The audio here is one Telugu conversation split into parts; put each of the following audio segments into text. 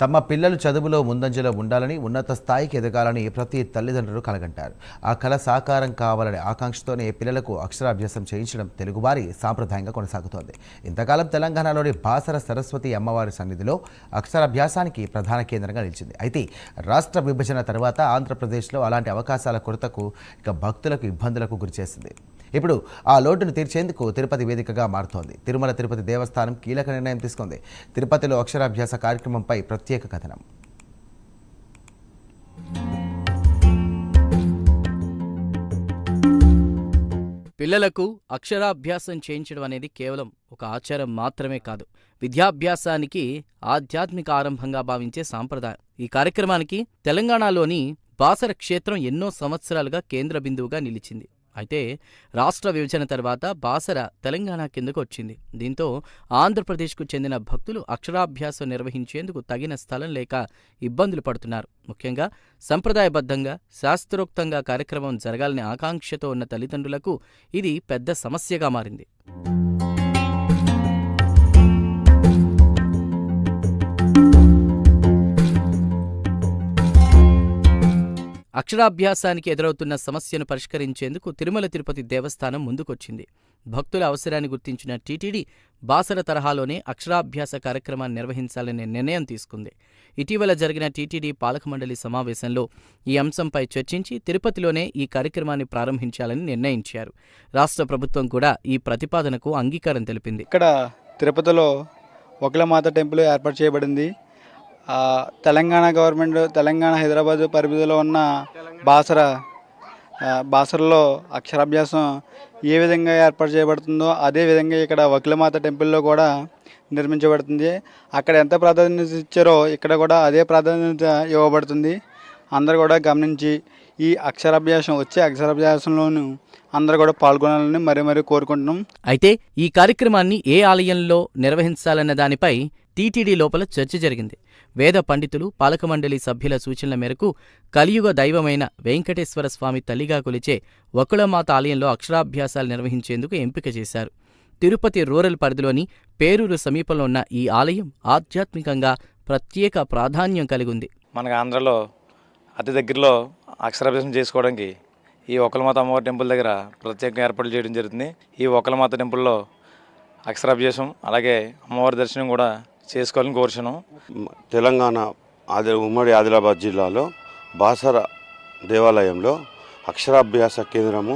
తమ పిల్లలు చదువులో ముందంజలో ఉండాలని, ఉన్నత స్థాయికి ఎదగాలని ప్రతి తల్లిదండ్రులు కలగంటారు. ఆ కల సాకారం కావాలనే ఆకాంక్షతోనే పిల్లలకు అక్షరాభ్యాసం చేయించడం తెలుగువారి సాంప్రదాయంగా కొనసాగుతోంది. ఇంతకాలం తెలంగాణలోని బాసర సరస్వతి అమ్మవారి సన్నిధిలో అక్షరాభ్యాసానికి ప్రధాన కేంద్రంగా నిలిచింది. అయితే రాష్ట్ర విభజన తర్వాత ఆంధ్రప్రదేశ్లో అలాంటి అవకాశాల కొరతకు భక్తులకు ఇబ్బందులకు గురిచేసింది. ఇప్పుడు ఆ లోటును తీర్చేందుకు తిరుపతి వేదికగా మారుతోంది. తిరుమల తిరుపతి దేవస్థానం కీలక నిర్ణయం తీసుకుంది. తిరుపతిలో అక్షరాభ్యాస కార్యక్రమంపై ప్రత్యేక కథనం. పిల్లలకు అక్షరాభ్యాసం చేయించడం అనేది కేవలం ఒక ఆచారం మాత్రమే కాదు, విద్యాభ్యాసానికి ఆధ్యాత్మిక ఆరంభంగా భావించే సాంప్రదాయం. ఈ కార్యక్రమానికి తెలంగాణలోని బాసర క్షేత్రం ఎన్నో సంవత్సరాలుగా కేంద్ర బిందువుగా నిలిచింది. అయితే రాష్ట్ర విభజన తర్వాత బాసర తెలంగాణ కిందకు వచ్చింది. దీంతో ఆంధ్రప్రదేశ్కు చెందిన భక్తులు అక్షరాభ్యాసం నిర్వహించేందుకు తగిన స్థలం లేక ఇబ్బందులు పడుతున్నారు. ముఖ్యంగా సంప్రదాయబద్ధంగా శాస్త్రోక్తంగా కార్యక్రమం జరగాలని ఆకాంక్షతో ఉన్న తల్లిదండ్రులకు ఇది పెద్ద సమస్యగా మారింది. అక్షరాభ్యాసానికి ఎదురవుతున్న సమస్యను పరిష్కరించేందుకు తిరుమల తిరుపతి దేవస్థానం ముందుకొచ్చింది. భక్తుల అవసరాన్ని గుర్తించిన టీటీడీ బాసర తరహాలోనే అక్షరాభ్యాస కార్యక్రమాన్ని నిర్వహించాలనే నిర్ణయం తీసుకుంది. ఇటీవల జరిగిన టీటీడీ పాలక మండలి సమావేశంలో ఈ అంశంపై చర్చించి తిరుపతిలోనే ఈ కార్యక్రమాన్ని ప్రారంభించాలని నిర్ణయించారు. రాష్ట్ర ప్రభుత్వం కూడా ఈ ప్రతిపాదనకు అంగీకారం తెలిపింది. ఇక్కడ తిరుపతిలో ఒకలమాత టెంపుల్ ఏర్పాటు చేయబడింది. తెలంగాణ గవర్నమెంట్ తెలంగాణ హైదరాబాద్ పరిధిలో ఉన్న బాసరలో అక్షరాభ్యాసం ఏ విధంగా ఏర్పాటు చేయబడుతుందో అదే విధంగా ఇక్కడ వకిలమాత టెంపుల్లో కూడా నిర్మించబడుతుంది. అక్కడ ఎంత ప్రాధాన్యత ఇచ్చారో ఇక్కడ కూడా అదే ప్రాధాన్యత ఇవ్వబడుతుంది. అందరూ కూడా గమనించి ఈ అక్షరాభ్యాసంలోనూ అందరూ కూడా పాల్గొనాలని మరీ కోరుకుంటున్నాం. అయితే ఈ కార్యక్రమాన్ని ఏ ఆలయంలో నిర్వహించాలన్న దానిపై టీటీడీ లోపల చర్చ జరిగింది. వేద పండితులు, పాలక మండలి సభ్యుల సూచనల మేరకు కలియుగ దైవమైన వెంకటేశ్వర స్వామి తల్లిగా కొలిచే వకుళమాత ఆలయంలో అక్షరాభ్యాసాలు నిర్వహించేందుకు ఎంపిక చేశారు. తిరుపతి రూరల్ పరిధిలోని పేరూరు సమీపంలో ఉన్న ఈ ఆలయం ఆధ్యాత్మికంగా ప్రత్యేక ప్రాధాన్యం కలిగింది. మనకు ఆంధ్రలో అతి దగ్గరలో అక్షరాభ్యాసం చేసుకోవడానికి ఈ వకుళమాత అమ్మవారి టెంపుల్ దగ్గర ప్రత్యేకంగా ఏర్పాట్లు చేయడం జరుగుతుంది. ఈ వకుళమాత టెంపుల్లో అక్షరాభ్యాసం అలాగే అమ్మవారి దర్శనం కూడా చేసుకోవాలని కోరుచున్నాం. తెలంగాణ ఉమ్మడి ఆదిలాబాద్ జిల్లాలో బాసర దేవాలయంలో అక్షరాభ్యాస కేంద్రము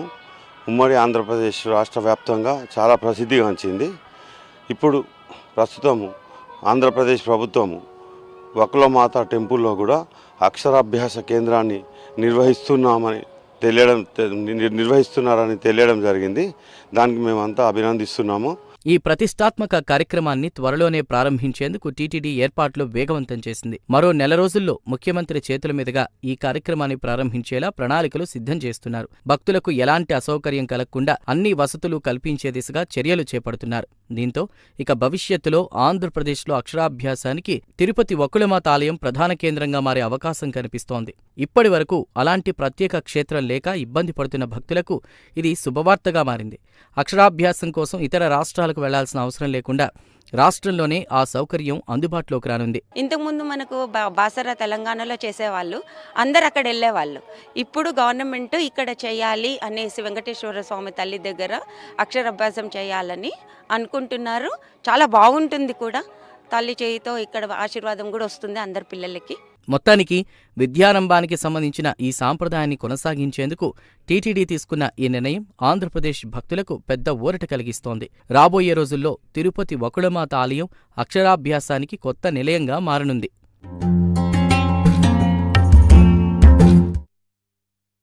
ఉమ్మడి ఆంధ్రప్రదేశ్ రాష్ట్ర వ్యాప్తంగా చాలా ప్రసిద్ధిగాంచింది. ఇప్పుడు ప్రస్తుతము ఆంధ్రప్రదేశ్ ప్రభుత్వము వకుళమాత టెంపుల్లో కూడా అక్షరాభ్యాస కేంద్రాన్ని నిర్వహిస్తున్నారని తెలియడం జరిగింది. దానికి మేమంతా అభినందిస్తున్నాము. ఈ ప్రతిష్టాత్మక కార్యక్రమాన్ని త్వరలోనే ప్రారంభించేందుకు టీటీడీ ఏర్పాట్లు వేగవంతం చేసింది. మరో నెల రోజుల్లో ముఖ్యమంత్రి చేతుల మీదుగా ఈ కార్యక్రమాన్ని ప్రారంభించేలా ప్రణాళికలు సిద్ధం చేస్తున్నారు. భక్తులకు ఎలాంటి అసౌకర్యం కలగకుండా అన్ని వసతులు కల్పించే దిశగా చర్యలు చేపడుతున్నారు. దీంతో ఇక భవిష్యత్తులో ఆంధ్రప్రదేశ్లో అక్షరాభ్యాసానికి తిరుపతి వకుళమాత ఆలయం ప్రధాన కేంద్రంగా మారే అవకాశం కనిపిస్తోంది. ఇప్పటి వరకు అలాంటి ప్రత్యేక క్షేత్రం లేక ఇబ్బంది పడుతున్న భక్తులకు ఇది శుభవార్తగా మారింది. అక్షరాభ్యాసం కోసం ఇతర రాష్ట్రాలకు వెళ్లాల్సిన అవసరం లేకుండా రాష్ట్రంలోనే ఆ సౌకర్యం అందుబాటులోకి రానుంది. ఇంతకుముందు మనకు బాసర తెలంగాణలో చేసేవాళ్ళు, అందరు అక్కడ వెళ్ళేవాళ్ళు. ఇప్పుడు గవర్నమెంట్ ఇక్కడ చేయాలి అనేసి వెంకటేశ్వర స్వామి తల్లి దగ్గర అక్షరాభ్యాసం చేయాలని అనుకుంటున్నారు. చాలా బాగుంటుంది కూడా. తల్లి చేయితో ఇక్కడ ఆశీర్వాదం కూడా వస్తుంది అందరి పిల్లలకి. మొత్తానికి విద్యారంభానికి సంబంధించిన ఈ సాంప్రదాయాన్ని కొనసాగించేందుకు టీటీడీ తీసుకున్న ఈ నిర్ణయం ఆంధ్రప్రదేశ్ భక్తులకు పెద్ద ఊరట కలిగిస్తోంది. రాబోయే రోజుల్లో తిరుపతి వకుళమాత ఆలయం అక్షరాభ్యాసానికి కొత్త నిలయంగా మారనుంది.